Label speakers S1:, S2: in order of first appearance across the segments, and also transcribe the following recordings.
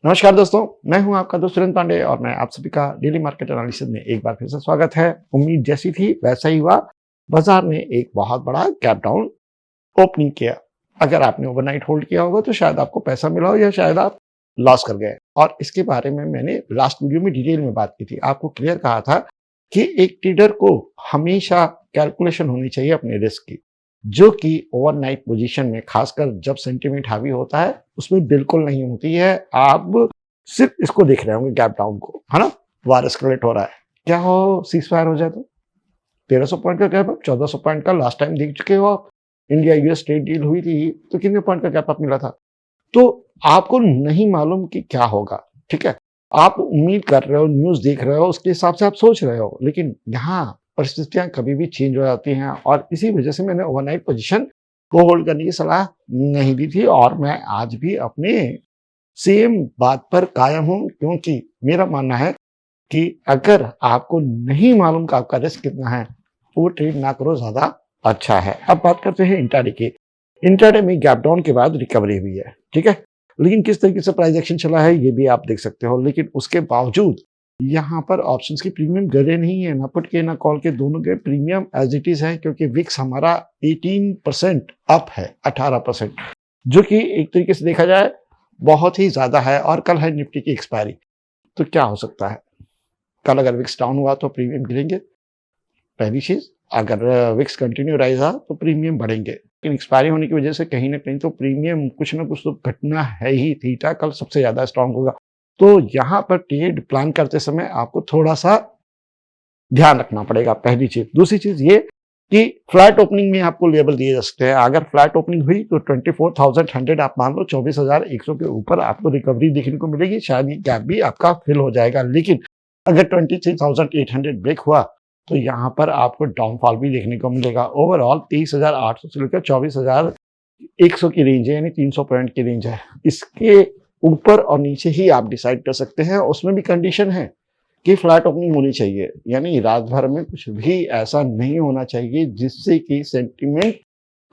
S1: नमस्कार दोस्तों, मैं हूं आपका दोस्त सुरेंद्र पांडे और मैं आप सभी का डेली मार्केट एनालिसिस में एक बार फिर से स्वागत है। उम्मीद जैसी थी वैसा ही हुआ। बाजार ने एक बहुत बड़ा गैप डाउन ओपनिंग किया। अगर आपने ओवरनाइट होल्ड किया होगा तो शायद आपको पैसा मिला हो या शायद आप लॉस कर गए। और इसके बारे में मैंने लास्ट वीडियो में डिटेल में बात की थी। आपको क्लियर कहा था कि एक ट्रेडर को हमेशा कैलकुलेशन होनी चाहिए अपने रिस्क की, जो कि ओवरनाइट पोजीशन में खासकर जब सेंटीमेंट हावी होता है उसमें बिल्कुल नहीं होती है। आप सिर्फ इसको देख रहे होंगे गैप डाउन को, है ना। वार एस्केलेट हो रहा है, क्या हो सीज फायर हो जाए तो 1300 पॉइंट का गैप, 1400 पॉइंट का लास्ट टाइम देख चुके हो आप। इंडिया यूएस ट्रेड डील हुई थी तो कितने पॉइंट का गैप अप मिला था। तो आपको नहीं मालूम कि क्या होगा, ठीक है। आप उम्मीद कर रहे हो, न्यूज देख रहे हो, उसके हिसाब से आप सोच रहे हो, लेकिन यहाँ परिस्थितियां कभी भी चेंज हो जाती हैं। और इसी वजह से मैंने ओवरनाइट पोजीशन को होल्ड करने की सलाह नहीं दी थी और मैं आज भी अपने सेम बात पर कायम हूं, क्योंकि मेरा मानना है कि अगर आपको नहीं मालूम कि आपका रिस्क कितना है तो वो ट्रेड ना करो, ज्यादा अच्छा है। अब बात करते हैं इंट्राडे की। इंट्राडे में गैप डाउन के बाद रिकवरी हुई है, ठीक है। लेकिन किस तरीके से प्राइस एक्शन चला है ये भी आप देख सकते हो। लेकिन उसके बावजूद यहाँ पर ऑप्शंस की प्रीमियम गिरे नहीं है, ना पुट के ना कॉल के, दोनों के प्रीमियम एज इट इज है, क्योंकि विक्स हमारा 18% अप है, 18%, जो कि एक तरीके से देखा जाए बहुत ही ज्यादा है। और कल है निफ्टी की एक्सपायरी, तो क्या हो सकता है, कल अगर विक्स डाउन हुआ तो प्रीमियम गिरेंगे, पहली चीज। अगर विक्स कंटिन्यू राइज रहा तो प्रीमियम बढ़ेंगे, लेकिन एक्सपायरी होने की वजह से कहीं ना कहीं तो प्रीमियम कुछ ना कुछ तो घटना है ही। थीटा कल सबसे ज्यादा स्ट्रांग होगा, तो यहाँ पर ट्रेड प्लान करते समय आपको थोड़ा सा ध्यान रखना पड़ेगा, पहली चीज। दूसरी चीज ये कि फ्लैट ओपनिंग में आपको लेवल दिए जा सकते हैं। अगर फ्लैट ओपनिंग हुई तो 24,100 आप मान लो 24,100 के ऊपर आपको रिकवरी देखने को मिलेगी, शायद ये गैप भी आपका फिल हो जाएगा। लेकिन अगर 23,800 ब्रेक हुआ तो यहाँ पर आपको डाउनफॉल भी देखने को मिलेगा। ओवरऑल 23,800 से लेकर 24,100 की रेंज है, यानी 300 पॉइंट की रेंज है। इसके ऊपर और नीचे ही आप डिसाइड कर सकते हैं। उसमें भी कंडीशन है कि फ्लैट ओपनिंग होनी चाहिए, यानी रात भर में कुछ भी ऐसा नहीं होना चाहिए जिससे कि सेंटीमेंट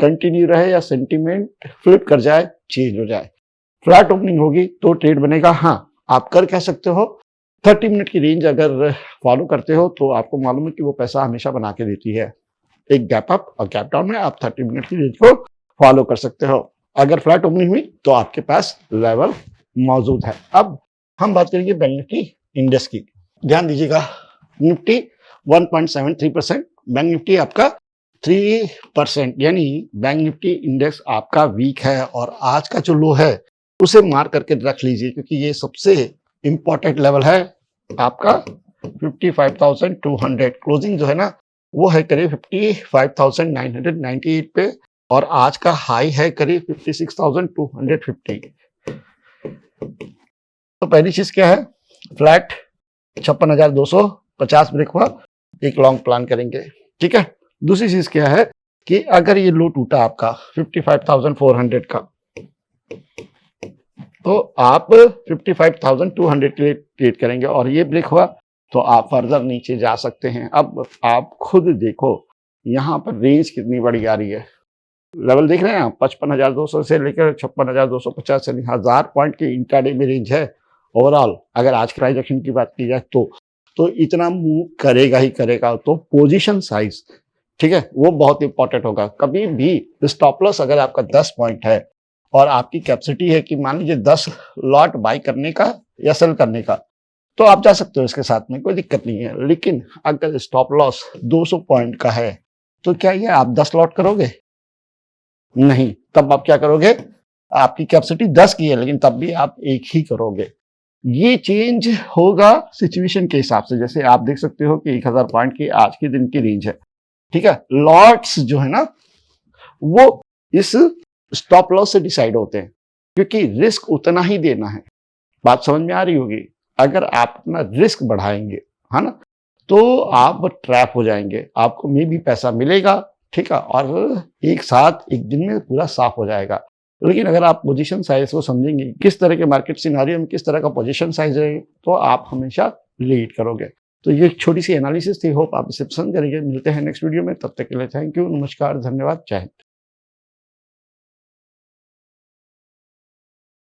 S1: कंटिन्यू रहे या सेंटीमेंट फ्लिप कर जाए, चेंज हो जाए। फ्लैट ओपनिंग होगी तो ट्रेड बनेगा। हाँ, आप कर कह सकते हो 30 मिनट की रेंज अगर फॉलो करते हो तो आपको मालूम है कि वो पैसा हमेशा बना के देती है। एक गैप अप और गैप डाउन में आप 30 मिनट की रेंज को फॉलो कर सकते हो। अगर फ्लैट ओपनिंग हुई तो आपके पास लेवल मौजूद है। अब हम बात करेंगे बैंक निफ्टी इंडेक्स की। ध्यान दीजिएगा, निफ्टी 1.73%, बैंक निफ्टी आपका 3%, यानी बैंक निफ्टी इंडेक्स आपका वीक है। और आज का जो लो है उसे मार करके रख लीजिए, क्योंकि ये सबसे इंपॉर्टेंट लेवल है आपका 55,200। क्लोजिंग जो है ना वो है करीब 55,998 पे, और आज का हाई है करीब 56,250। तो पहली चीज क्या है, फ्लैट 56,250 ब्रेक हुआ, एक लॉन्ग प्लान करेंगे, ठीक है। दूसरी चीज क्या है कि अगर ये लो टूटा आपका 55,400 का, तो आप 55,200 के लिए ट्रेड करेंगे, और ये ब्रेक हुआ तो आप फर्दर नीचे जा सकते हैं। अब आप खुद देखो यहाँ पर रेंज कितनी बड़ी आ रही है। लेवल देख रहे हैं आप, 55,200 से लेकर 56,250, यानी 1000 पॉइंट की इंट्राडे में रेंज है ओवरऑल। अगर आज के प्राइस एक्शन की बात की जाए तो इतना मूव करेगा ही करेगा। तो पोजीशन साइज, ठीक है, वो बहुत इंपॉर्टेंट होगा। कभी भी स्टॉप लॉस अगर आपका 10 पॉइंट है और आपकी कैपेसिटी है कि मान लीजिए 10 लॉट बाई करने का या सेल करने का, तो आप जा सकते हो इसके साथ में, कोई दिक्कत नहीं है। लेकिन अगर स्टॉप लॉस 200 पॉइंट का है तो क्या ये आप 10 लॉट करोगे? नहीं। तब आप क्या करोगे, आपकी कैपेसिटी 10 की है लेकिन तब भी आप एक ही करोगे। ये चेंज होगा सिचुएशन के हिसाब से। जैसे आप देख सकते हो कि 1000 पॉइंट की आज के दिन की रेंज है, ठीक है। लॉट्स जो है ना वो इस स्टॉप लॉस से डिसाइड होते हैं, क्योंकि रिस्क उतना ही देना है। बात समझ में आ रही होगी। अगर आप अपना रिस्क बढ़ाएंगे, है ना, तो आप ट्रैप हो जाएंगे। आपको में भी पैसा मिलेगा, ठीक है, और एक साथ एक दिन में पूरा साफ हो जाएगा। लेकिन अगर आप पोजीशन साइज को समझेंगे, किस तरह के मार्केट सिनारियो में किस तरह का पोजीशन साइज है, तो आप हमेशा लीड करोगे। तो ये एक छोटी सी एनालिसिस थी, होप आप इसे पसंद करेंगे। मिलते हैं नेक्स्ट वीडियो में, तब तक के लिए थैंक यू, नमस्कार, धन्यवाद, जय हिंद।